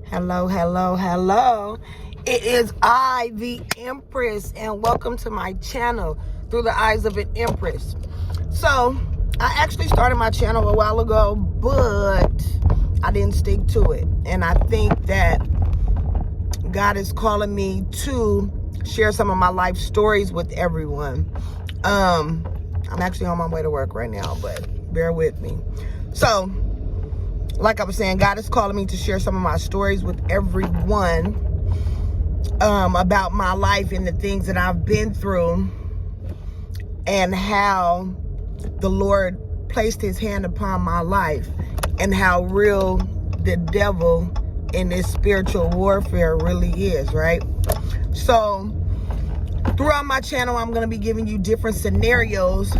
Hello, hello, hello. It is I, the Empress, and welcome to my channel, Through the Eyes of an Empress. So, I actually started my channel a while ago, but I didn't stick to it. And I think that God is calling me to share some of my life stories with everyone. I'm actually on my way to work right now, but bear with me. So, like I was saying, God is calling me to share some of my stories with everyone about my life and the things that I've been through and how the Lord placed his hand upon my life and how real the devil in this spiritual warfare really is, right? So throughout my channel, I'm going to be giving you different scenarios,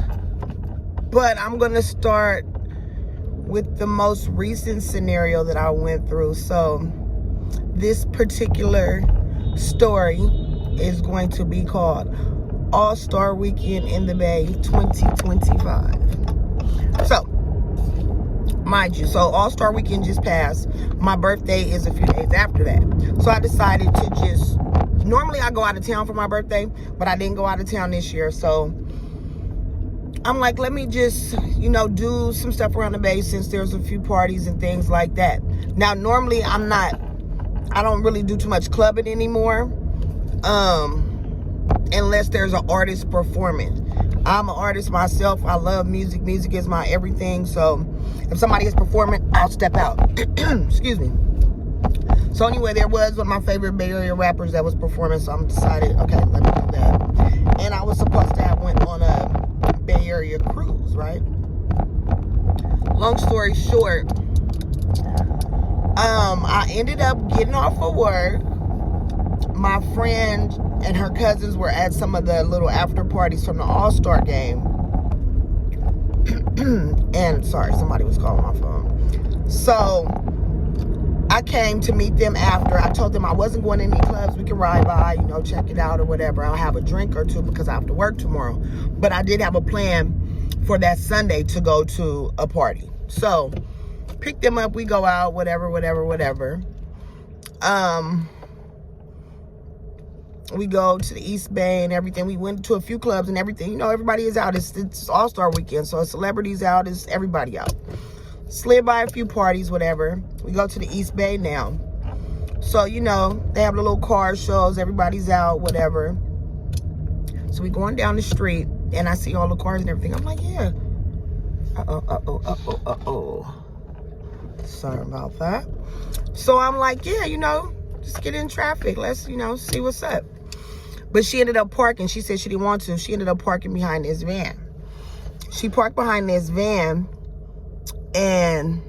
but I'm going to start with the most recent scenario that I went through. So this particular story is going to be called All-Star Weekend in the Bay 2025. So, mind you, so All-Star Weekend just passed. My birthday is a few days after that. So I decided to just, normally I go out of town for my birthday, but I didn't go out of town this year. So I'm like, let me just, do some stuff around the Bay since there's a few parties and things like that. Now, normally I don't really do too much clubbing anymore, unless there's an artist performing. I'm an artist myself. I love music. Music is my everything. So if somebody is performing, I'll step out. Excuse me. So anyway, there was one of my favorite Bay Area rappers that was performing. So I'm decided, okay, let me do that. And I was supposed to have went on a Bay Area cruise, right? Long story short, I ended up getting off of work. My friend and her cousins were at some of the little after parties from the All-Star game. And sorry, somebody was calling my phone. So I came to meet them after. I told them I wasn't going to any clubs. We can ride by, check it out or whatever. I'll have a drink or two because I have to work tomorrow. But I did have a plan for that Sunday to go to a party. So pick them up. We go out, whatever. We go to the East Bay and everything. We went to a few clubs and everything. Everybody is out. It's All-Star Weekend, so celebrities out. It's everybody out. Slid by a few parties, whatever. We go to the East Bay now. So, they have the little car shows. Everybody's out, whatever. So we going down the street, and I see all the cars and everything. I'm like, yeah. Uh-oh. Sorry about that. So I'm like, yeah, just get in traffic. Let's, see what's up. But she ended up parking. She said she didn't want to. She ended up parking behind this van. She parked behind this van, and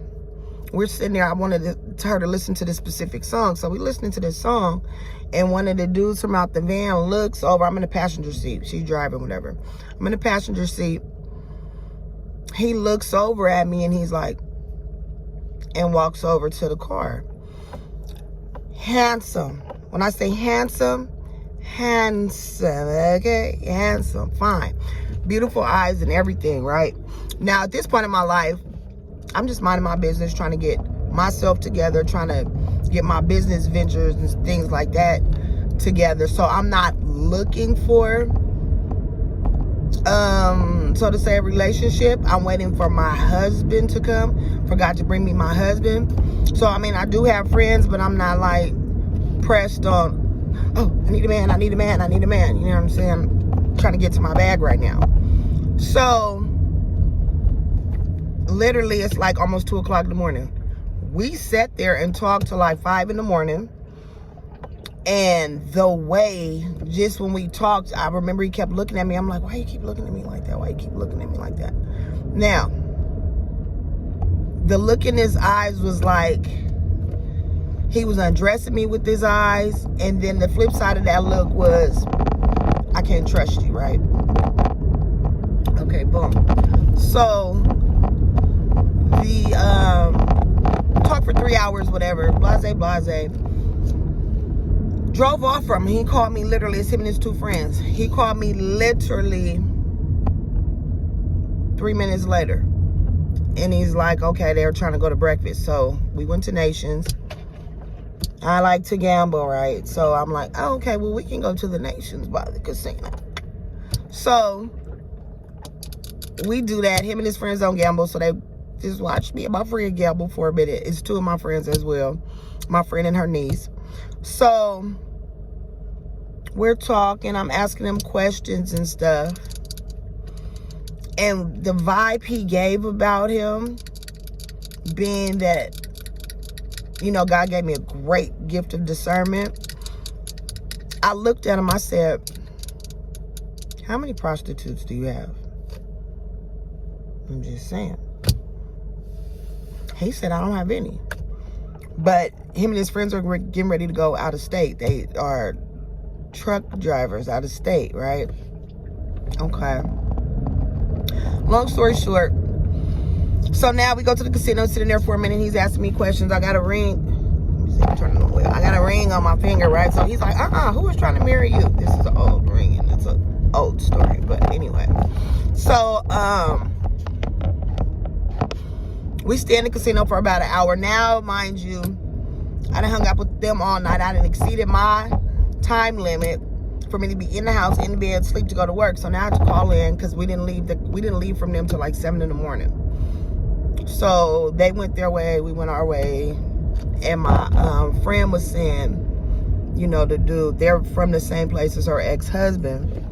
we're sitting there. I wanted her to listen to this specific song. So we listening to this song, and one of the dudes from out the van looks over. I'm in the passenger seat. She's driving, whatever. I'm in the passenger seat. He looks over at me, and he's like, and walks over to the car. Handsome. When I say handsome, okay? Handsome, fine. Beautiful eyes and everything, right? Now, at this point in my life, I'm just minding my business, trying to get myself together, trying to get my business ventures and things like that together. So I'm not looking for, so to say, a relationship. I'm waiting for my husband to come, for God to bring me my husband. So, I do have friends, but I'm not like pressed on, oh, I need a man. You know what I'm saying? I'm trying to get to my bag right now. So literally, it's like almost 2 o'clock in the morning. We sat there and talked till like 5 in the morning. And the way, just when we talked, I remember he kept looking at me. I'm like, why you keep looking at me like that? Why you keep looking at me like that? Now, the look in his eyes was like he was undressing me with his eyes. And then the flip side of that look was, I can't trust you, right? Okay, boom. So the talk for 3 hours, whatever, blase. Drove off from him. He called me literally, it's him and his 2 friends. He called me literally 3 minutes later. And he's like, okay, they were trying to go to breakfast. So we went to Nations. I like to gamble, right? So I'm like, oh, okay, well, we can go to the Nations by the casino. So we do that. Him and his friends don't gamble, so they just watch me and my friend gamble for a minute. It's two of my friends as well, my friend and her niece. So we're talking. I'm asking them questions and stuff. And the vibe he gave about him, being that, you know, God gave me a great gift of discernment. I looked at him, I said, how many prostitutes do you have? I'm just saying. He said, I don't have any. But him and his friends are getting ready to go out of state. They are truck drivers out of state, right? Okay. Long story short, so now we go to the casino, sitting there for a minute. He's asking me questions. I got a ring. I got a ring on my finger, right? So he's like, who was trying to marry you? This is an old ring, and it's an old story. But anyway. So, we stay in the casino for about an hour. Now, mind you, I done hung out with them all night. I done exceeded my time limit for me to be in the house, in the bed, sleep to go to work. So now I have to call in because we didn't leave from them till like 7 in the morning. So they went their way, we went our way. And my friend was saying, you know, the dude, they're from the same place as her ex-husband.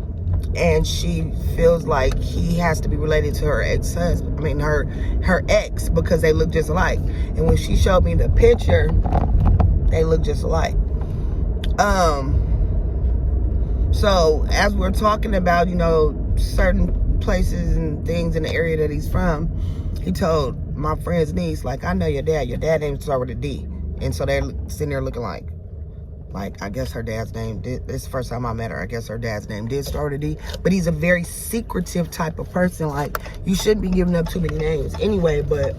And she feels like he has to be related to her ex-husband. I mean, her ex, because they look just alike. And when she showed me the picture, they look just alike. So as we're talking about, you know, certain places and things in the area that he's from, he told my friend's niece, like, I know your dad. Your dad name started with a D. And so they're sitting there looking like, I guess her dad's name did. This is the first time I met her. I guess her dad's name did start with a D. But he's a very secretive type of person. Like, you shouldn't be giving up too many names. Anyway, but,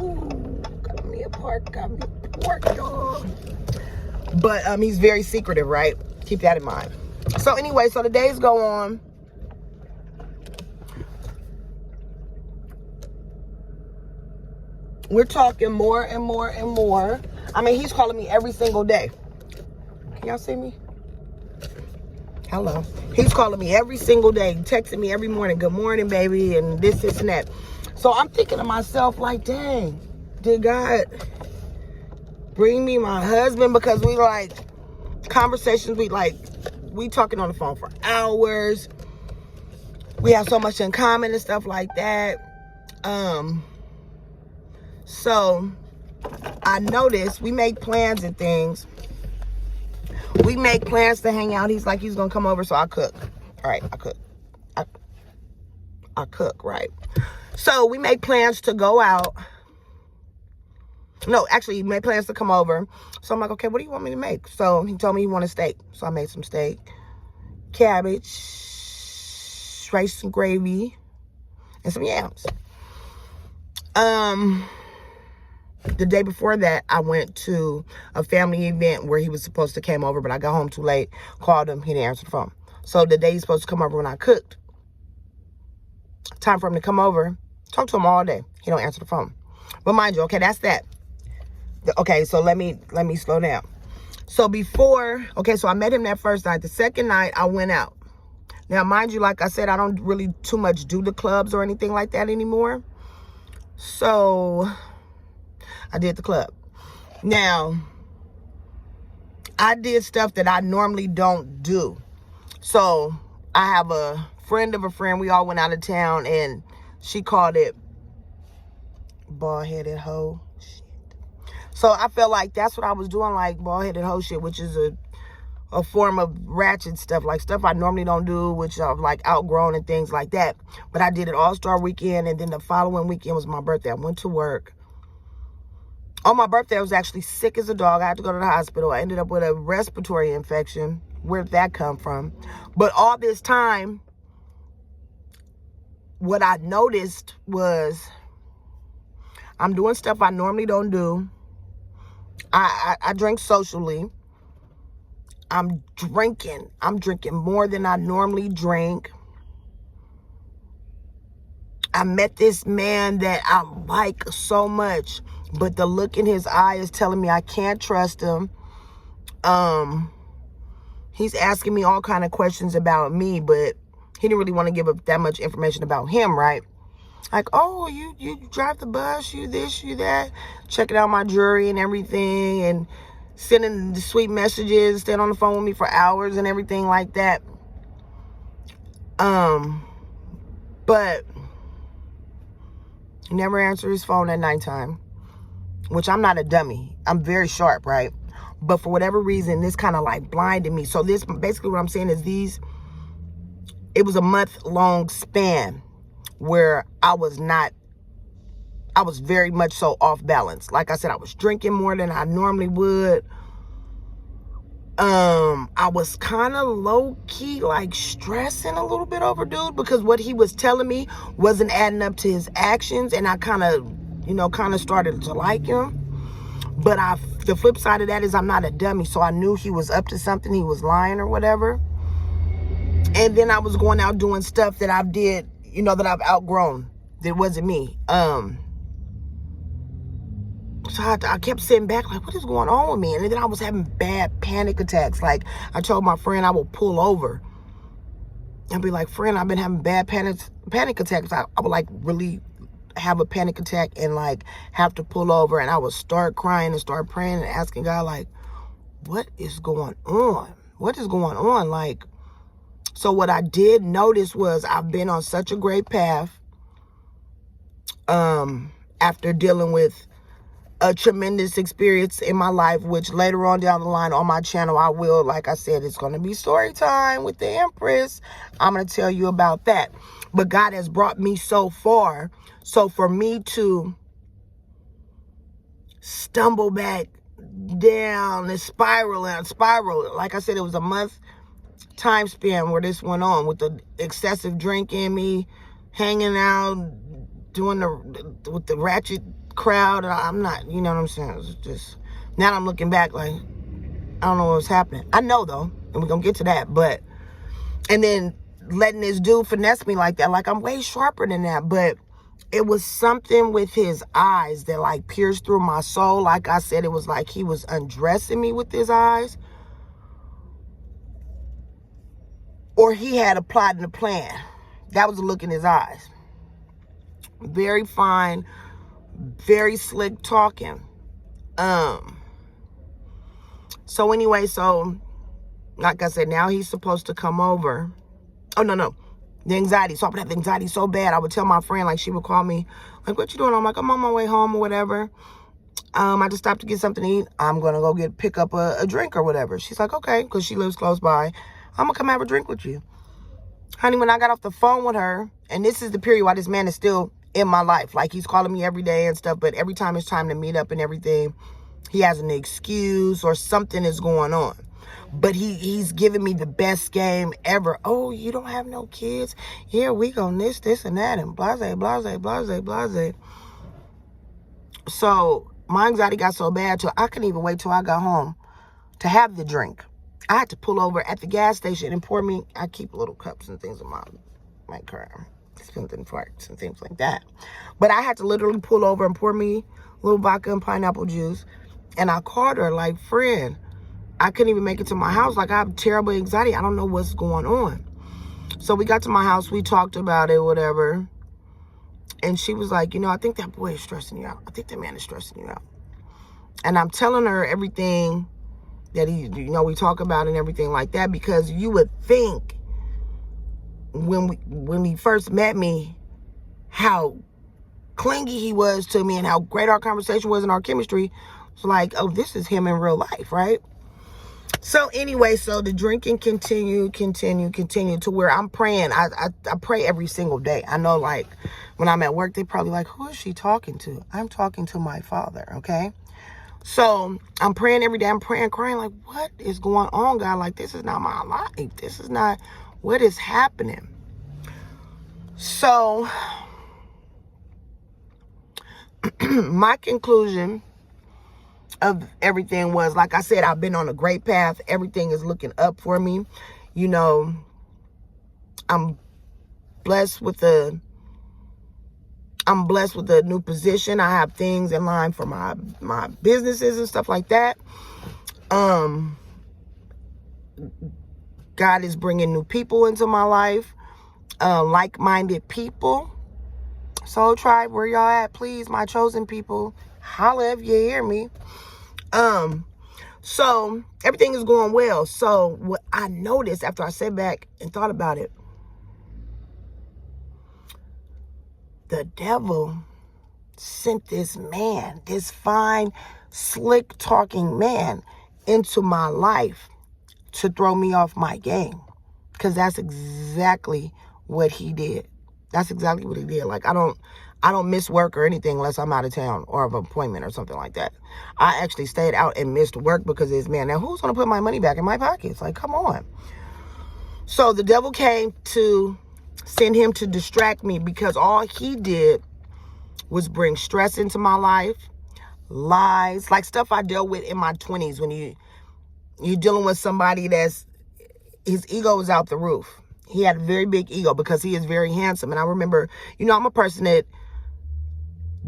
ooh, got me a pork dog. But he's very secretive, right? Keep that in mind. So anyway, so the days go on. We're talking more and more and more. I mean, he's calling me every single day. Can y'all see me? Hello. He's calling me every single day, texting me every morning, good morning, baby, and this, and that. So I'm thinking to myself, like, dang, did God bring me my husband? Because we like conversations, we talking on the phone for hours. We have so much in common and stuff like that. So I noticed we make plans and things. We make plans to hang out. He's like, he's gonna come over, so I cook. All right, I cook. I cook, right? So we make plans to go out. No, actually, he made plans to come over. So I'm like, okay, what do you want me to make? So he told me he wanted steak. So I made some steak, cabbage, rice and gravy, and some yams. The day before that, I went to a family event where he was supposed to come over, but I got home too late, called him, he didn't answer the phone. So the day he's supposed to come over when I cooked, time for him to come over, talk to him all day. He don't answer the phone. But mind you, okay, that's that. Okay, so let me slow down. So so I met him that first night. The second night, I went out. Now, mind you, like I said, I don't really too much do the clubs or anything like that anymore. So I did the club. Now, I did stuff that I normally don't do. So I have a friend of a friend. We all went out of town, and she called it bald-headed hoe shit. So I felt like that's what I was doing, like bald-headed hoe shit, which is a form of ratchet stuff, like stuff I normally don't do, which I've like outgrown and things like that. But I did it All-Star Weekend, and then the following weekend was my birthday. I went to work. On my birthday, I was actually sick as a dog. I had to go to the hospital. I ended up with a respiratory infection. Where did that come from? But all this time, what I noticed was I'm doing stuff I normally don't do. I drink socially. I'm drinking more than I normally drink. I met this man that I like so much, but the look in his eye is telling me I can't trust him. He's asking me all kind of questions about me, but he didn't really want to give up that much information about him, right? Like, oh, you drive the bus, you this, you that, checking out my jewelry and everything, and sending the sweet messages, staying on the phone with me for hours and everything like that. But he never answered his phone at nighttime, which I'm not a dummy. I'm very sharp, right? But for whatever reason, this kind of like blinded me. So this, basically what I'm saying is it was a month-long span where I was very much so off balance. Like I said, I was drinking more than I normally would. I was kind of low-key like stressing a little bit over dude, because what he was telling me wasn't adding up to his actions, and I kind of started to like him. But the flip side of that is I'm not a dummy, so I knew he was up to something. He was lying or whatever. And then I was going out doing stuff that I did, that I've outgrown. That wasn't me. So I kept sitting back like, what is going on with me? And then I was having bad panic attacks. Like, I told my friend I would pull over and be like, friend, I've been having bad panic attacks. I would like really have a panic attack and like have to pull over, and I would start crying and start praying and asking God, like, what is going on? What is going on? Like, so what I did notice was I've been on such a great path after dealing with a tremendous experience in my life, which later on down the line on my channel, I will, like I said, it's going to be story time with the Empress. I'm going to tell you about that. But God has brought me so far. So for me to stumble back down and spiral, like I said, it was a month time span where this went on, with the excessive drinking, me hanging out, doing with the ratchet crowd. And I'm not, you know what I'm saying? It's just, now I'm looking back like, I don't know what was happening. I know though, and we're gonna get to that. But, and then letting this dude finesse me like that, like I'm way sharper than that. But it was something with his eyes that like pierced through my soul. Like I said, it was like he was undressing me with his eyes, or he had a plot and a plan. That was the look in his eyes. Very fine, very slick talking. So anyway, so like I said, now he's supposed to come over. Oh, no. The anxiety. So I would have anxiety so bad. I would tell my friend, like, she would call me, like, what you doing? I'm like, I'm on my way home or whatever. I just stopped to get something to eat. I'm going to go pick up a drink or whatever. She's like, okay, because she lives close by. I'm going to come have a drink with you. Honey, when I got off the phone with her, and this is the period why this man is still in my life. Like, he's calling me every day and stuff, but every time it's time to meet up and everything, he has an excuse or something is going on. But he's giving me the best game ever. Oh, you don't have no kids? Here we go, this, and that, and blase. So my anxiety got so bad till I couldn't even wait till I got home to have the drink. I had to pull over at the gas station and pour me. I keep little cups and things in my car, spins and farts and things like that. But I had to literally pull over and pour me a little vodka and pineapple juice. And I called her like, friend, I couldn't even make it to my house. Like, I have terrible anxiety. I don't know what's going on. So we got to my house. We talked about it, whatever. And she was like, I think that boy is stressing you out. I think that man is stressing you out. And I'm telling her everything that we talk about and everything like that, because you would think when he first met me, how clingy he was to me and how great our conversation was and our chemistry. It's like, oh, this is him in real life, right? So anyway, so the drinking continued to where I'm praying. I pray every single day. I know, like, when I'm at work, they probably like, who is she talking to? I'm talking to my Father, okay? So I'm praying every day. I'm praying, crying, like, what is going on, God? Like, this is not my life. This is not what is happening. So my conclusion of everything was, like I said, I've been on a great path. Everything is looking up for me. I'm blessed with a I'm blessed with a new position. I have things in line for my businesses and stuff like that. God is bringing new people into my life, like-minded people. Soul Tribe, where y'all at? Please, my chosen people, holla if you hear me. So everything is going well. So what I noticed after I sat back and thought about it, the devil sent this man, this fine, slick talking man, into my life to throw me off my game. Because that's exactly what he did. That's exactly what he did. Like, I don't miss work or anything unless I'm out of town or of an appointment or something like that. I actually stayed out and missed work because of this man. Now, who's going to put my money back in my pockets? Like, come on. So the devil came to send him to distract me, because all he did was bring stress into my life, lies, like stuff I dealt with in my 20s when you're dealing with somebody his ego was out the roof. He had a very big ego because he is very handsome. And I remember, I'm a person that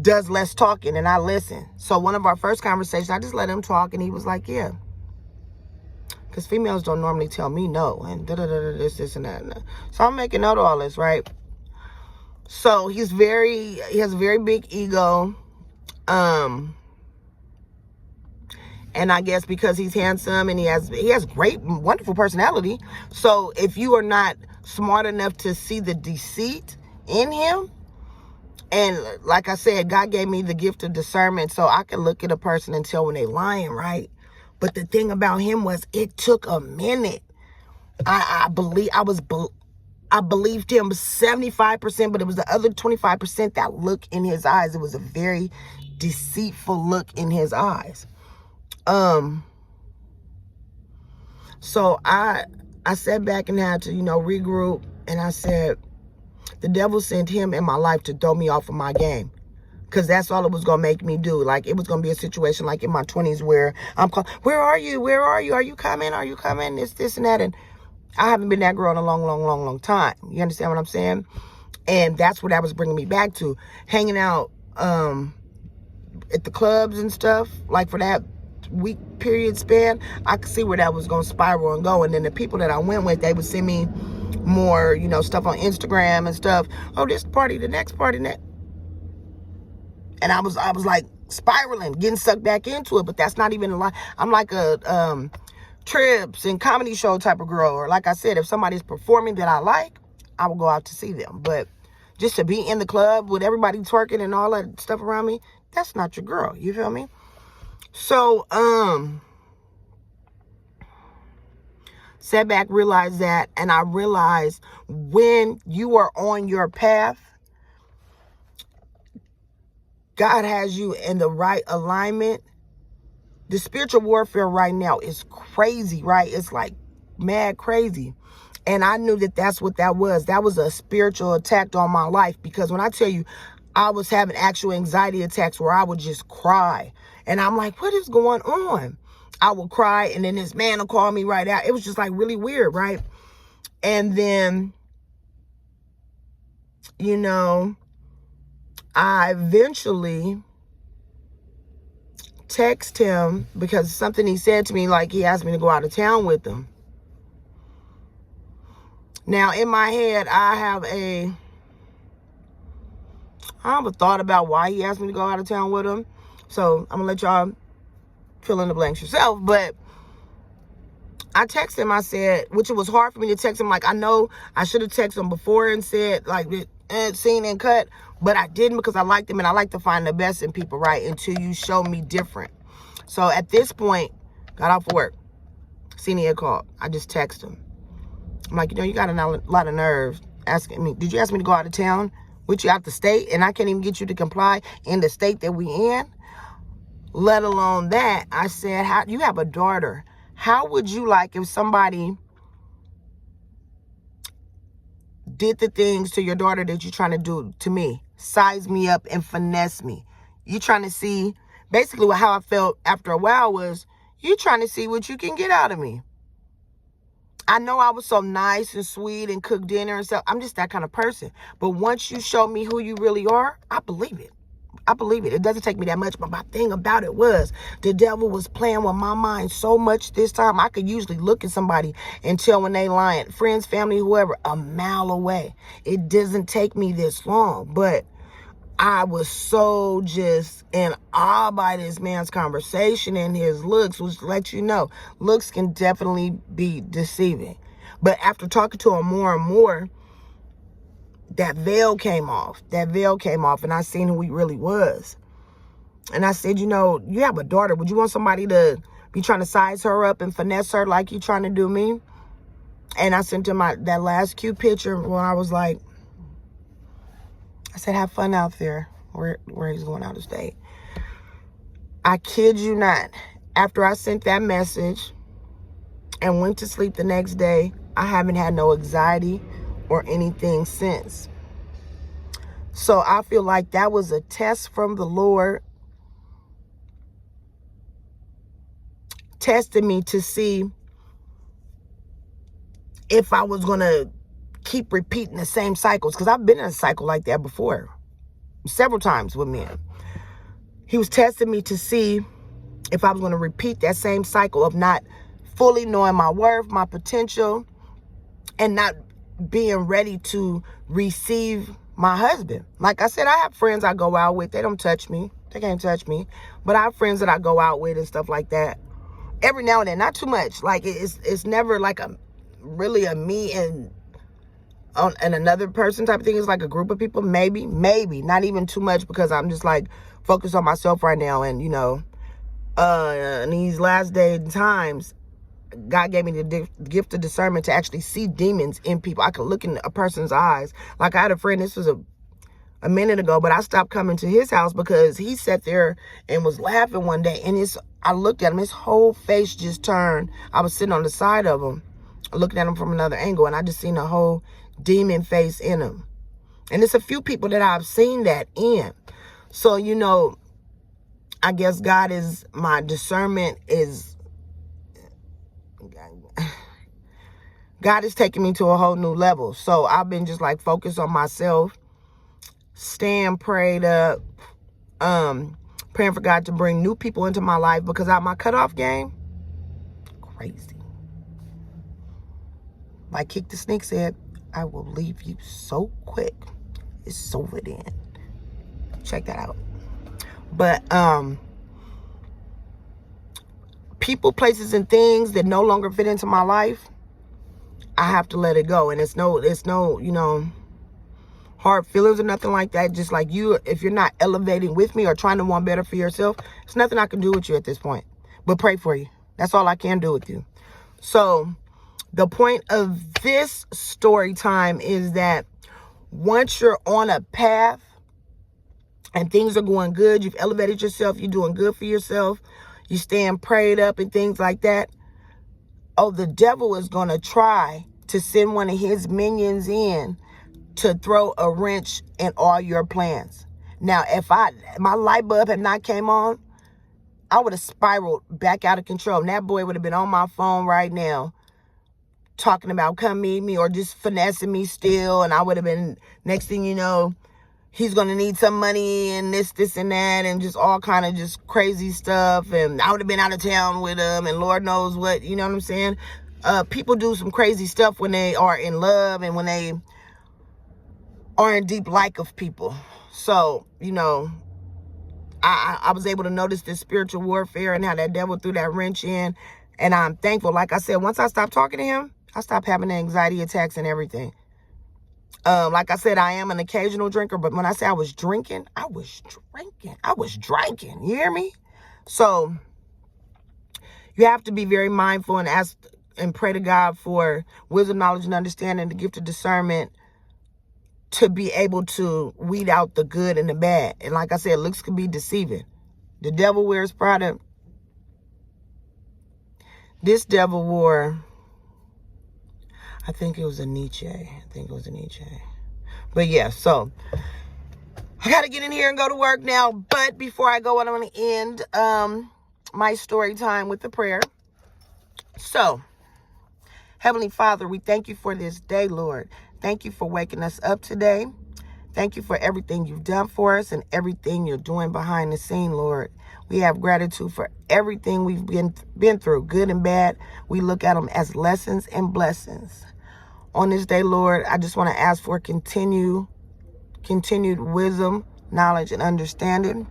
does less talking and I listen. So one of our first conversations, I just let him talk and he was like, yeah. Because females don't normally tell me no and this and that. So I'm making note of all this, right? So he has a very big ego. And I guess because he's handsome and he has great, wonderful personality. So if you are not smart enough to see the deceit in him, and like I said, God gave me the gift of discernment so I can look at a person and tell when they lying, right? But the thing about him was it took a minute. I believed him 75%, but it was the other 25%, that look in his eyes. It was a very deceitful look in his eyes. So I sat back and had to, regroup, and I said, the devil sent him in my life to throw me off of my game. Because that's all it was going to make me do. Like, it was going to be a situation like in my 20s where I'm calling, where are you? Where are you? Are you coming? Are you coming? This and that. And I haven't been that girl in a long time. You understand what I'm saying? And that's what that was bringing me back to. Hanging out at the clubs and stuff, like for that week period span, I could see where that was going to spiral and go. And then the people that I went with, they would send me more, stuff on Instagram and stuff. Oh, this party, the next party, next. And I was like spiraling, getting sucked back into it. But that's not even a lie. I'm like a trips and comedy show type of girl. Or like I said, if somebody's performing that I like, I will go out to see them. But just to be in the club with everybody twerking and all that stuff around me, that's not your girl. You feel me? So, sat back, realized that, and I realized when you are on your path, God has you in the right alignment. The spiritual warfare right now is crazy, right? It's like mad crazy. And I knew that that's what that was. That was a spiritual attack on my life, because when I tell you, I was having actual anxiety attacks where I would just cry. And I'm like, what is going on? I would cry, and then this man will call me right out. It was just like really weird, right? And then, I eventually text him because something he said to me, like he asked me to go out of town with him. Now, in my head, I have a thought about why he asked me to go out of town with him. So I'm going to let y'all fill in the blanks yourself. But I texted him, I said, which it was hard for me to text him. Like, I know I should have texted him before and said, like, seen and cut. But I didn't, because I liked him, and I like to find the best in people, right? Until you show me different. So at this point, got off work. Seen he had called. I just texted him. I'm like, you got a lot of nerve asking me, did you ask me to go out of town with you out the state? And I can't even get you to comply in the state that we in? Let alone that. I said, you have a daughter. How would you like if somebody did the things to your daughter that you're trying to do to me? Size me up and finesse me. You trying to see, basically how I felt after a while was, you trying to see what you can get out of me. I know I was so nice and sweet and cooked dinner and stuff. I'm just that kind of person. But once you show me who you really are, I believe it. I believe it. It doesn't take me that much. But my thing about it was the devil was playing with my mind so much this time. I could usually look at somebody and tell when they lying. Friends, family, whoever, a mile away. It doesn't take me this long. But I was so just in awe by this man's conversation and his looks, which let you know, looks can definitely be deceiving. But after talking to him more and more, that veil came off. That veil came off, and I seen who he really was. And I said, you know, you have a daughter. Would you want somebody to be trying to size her up and finesse her like you trying to do me? And I sent him that last cute picture when I was like, I said, have fun out there where he's going out of state. I kid you not. After I sent that message and went to sleep the next day, I haven't had no anxiety or anything since. So I feel like that was a test from the Lord, testing me to see if I was going to keep repeating the same cycles, because I've been in a cycle like that before, several times with men. He was testing me to see if I was going to repeat that same cycle of not fully knowing my worth, my potential, and not being ready to receive my husband. Like I said, I have friends I go out with. They don't touch me. They can't touch me. But I have friends that I go out with and stuff like that. Every now and then, not too much. Like it's never like really a me and another person type of thing. It's like a group of people, maybe, not even too much, because I'm just like focused on myself right now. And, you know, in these last day times, God gave me the gift of discernment to actually see demons in people. I could look in a person's eyes. Like I had a friend, this was a minute ago, but I stopped coming to his house because he sat there and was laughing one day. And I looked at him, his whole face just turned. I was sitting on the side of him, looking at him from another angle, and I just seen a whole demon face in him. And it's a few people that I've seen that in. So, you know, I guess God is, my discernment is, God is taking me to a whole new level. So I've been just like focused on myself, staying prayed up, praying for God to bring new people into my life, because out my cutoff game, crazy. Like Kick the Sneak said, I will leave you so quick. It's over then. Check that out. But people, places, and things that no longer fit into my life, I have to let it go. And it's no, you know, hard feelings or nothing like that. Just like you, if you're not elevating with me or trying to want better for yourself, there's nothing I can do with you at this point. But pray for you. That's all I can do with you. So the point of this story time is that once you're on a path and things are going good, you've elevated yourself, you're doing good for yourself, you staying prayed up and things like that, oh, the devil is going to try to send one of his minions in to throw a wrench in all your plans. Now, if my light bulb had not came on, I would have spiraled back out of control. And that boy would have been on my phone right now talking about come meet me, or just finessing me still. And I would have been, next thing you know, he's going to need some money and this and that, and just all kind of just crazy stuff. And I would have been out of town with him and Lord knows what, you know what I'm saying? People do some crazy stuff when they are in love and when they are in deep like of people. So, you know, I was able to notice this spiritual warfare and how that devil threw that wrench in. And I'm thankful. Like I said, once I stopped talking to him, I stopped having the anxiety attacks and everything. Like I said, I am an occasional drinker, but when I say I was drinking, I was drinking. You hear me? So you have to be very mindful and ask and pray to God for wisdom, knowledge, and understanding, the gift of discernment, to be able to weed out the good and the bad. And like I said, looks can be deceiving. The devil wears Prada. This devil wore, I think it was a Nietzsche. But yeah, so I got to get in here and go to work now. But before I go, I'm going to end my story time with the prayer. So, Heavenly Father, we thank you for this day, Lord. Thank you for waking us up today. Thank you for everything you've done for us and everything you're doing behind the scene, Lord. We have gratitude for everything we've been through, good and bad. We look at them as lessons and blessings. On this day, Lord, I just want to ask for continued wisdom, knowledge, and understanding.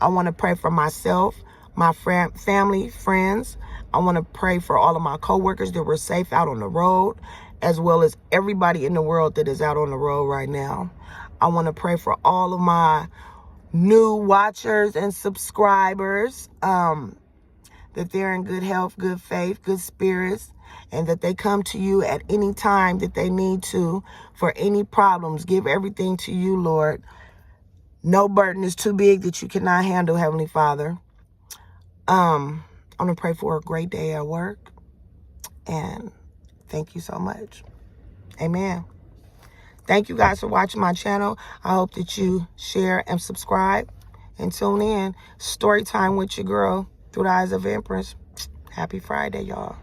I want to pray for myself, my family, friends. I want to pray for all of my coworkers that were safe out on the road, as well as everybody in the world that is out on the road right now. I want to pray for all of my new watchers and subscribers, that they're in good health, good faith, good spirits, and that they come to you at any time that they need to for any problems. Give everything to you, Lord. No burden is too big that you cannot handle, Heavenly Father. I'm going to pray for a great day at work, and thank you so much. Amen. Thank you guys for watching my channel. I hope that you share and subscribe and tune in. Story time with your girl through the eyes of Empress. Happy Friday, y'all.